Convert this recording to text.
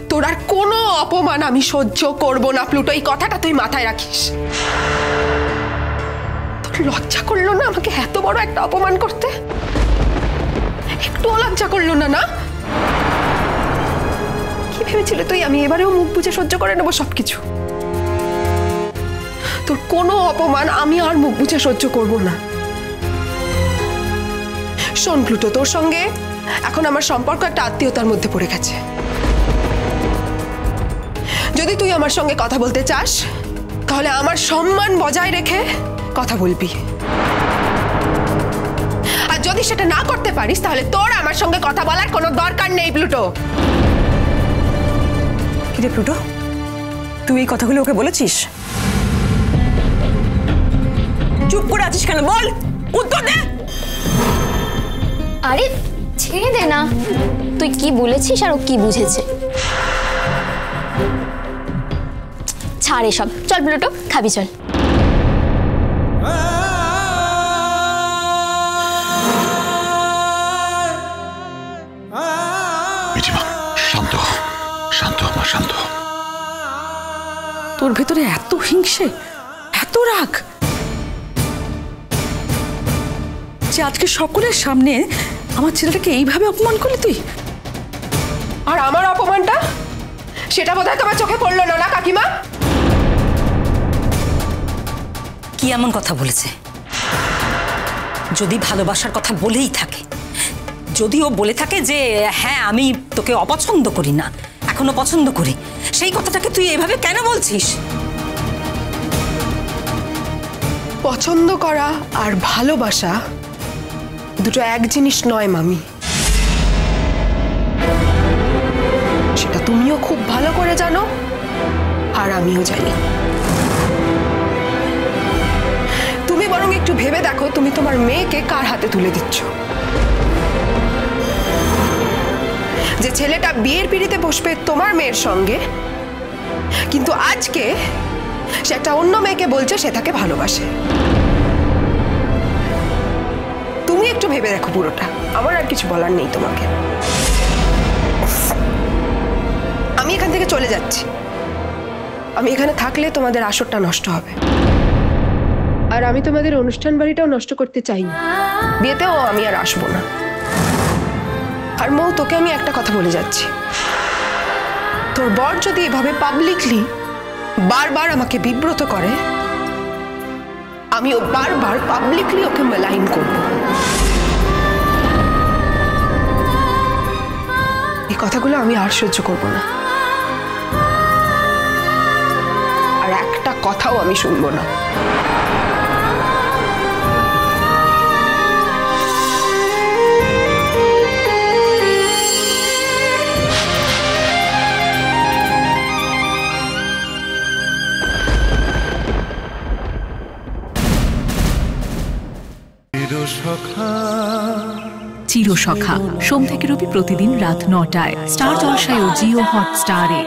তোর আর কোনো অপমান আমি সহ্য করব না প্লুটো, এই কথাটা তুই মাথায় রাখিস। তোর লজ্জা করলো না আমাকে এত বড় একটা অপমান করতে? একটুও লজ্জা করলো না? না কি ভেবেছিলে তুই আমি এবারেও মুখ বুজে সহ্য করে নেবো সবকিছু? তোর কোনো অপমান আমি আর মুখ বুজে সহ্য করব না। শোন প্লুটো, তোর সঙ্গে এখন আমার সম্পর্ক একটা আত্মীয়তার মধ্যে পড়ে গেছে। যদি তুই আমার সঙ্গে কথা বলতে চাস তাহলে আমার সম্মান বজায় রেখে কথা বলবি, আর যদি সেটা না করতে পারিস তাহলে তোর আমার সঙ্গে কথা বলার কোনো দরকার নেই প্লুটো। কি রে প্লুটো, তুই এই কথাগুলো ওকে বলেছিস? চুপ করে আছিস কেন? বল, উত্তর দে। আরে ছেড়ে দে না, তুই কি বলেছিস আর ও কি বুঝেছে? ছাড় এসব, চল প্লুটো খাবি চল। শান্ত শান্ত মা, শান্ত। তোর ভেতরে এত হিংসে, এত রাগ যে আজকে সকলের সামনে আমার ছেলেটাকে এইভাবে অপমান করলি তুই? আর আমার অপমানটা সেটা বোধহয় তোমার চোখে পড়লো না, না কাকিমা? কি এমন কথা বলেছে? যদি ভালোবাসার কথা বলেই থাকে, যদি ও বলে থাকে যে হ্যাঁ আমি তোকে অপছন্দ করি না, এখনো পছন্দ করি, সেই কথাটাকে তুই এভাবে কেন বলছিস? পছন্দ করা আর ভালোবাসা দুটো এক জিনিস নয় মামি, সেটা তুমিও খুব ভালো করে জানো আর আমিও জানি। তুমি বরং একটু ভেবে দেখো তুমি তোমার মেয়েকে কার হাতে তুলে দিচ্ছ। যে ছেলেটা বিয়ের পিড়িতে বসবে তোমার মেয়ের সঙ্গে, কিন্তু আজকে সে একটা অন্য মেয়েকে বলছে সে তাকে ভালোবাসে। তুমি একটু ভেবে দেখো পুরোটা, আমার আর কিছু বলার নেই তোমাকে। আমি এখান থেকে চলে যাচ্ছি। আমি এখানে থাকলে তোমাদের আসরটা নষ্ট হবে, আর আমি তোমাদের অনুষ্ঠান বাড়িটাও নষ্ট করতে চাই না। বিয়েতেও আমি আর আসবো না। আর মৌ, তোকে আমি একটা কথা বলে যাচ্ছি, তোর বর যদি এভাবে পাবলিকলি বারবার আমাকে বিব্রত করে, আমিও বারবার পাবলিকলি ওকে মেলাইন করব। এই কথাগুলো আমি আর সহ্য করব না, আর একটা কথাও আমি শুনবো না। চিরসখা সোম থেকে রবি প্রতিদিন রাত ৯টায় স্টার জলসায় ও জিও হটস্টারে।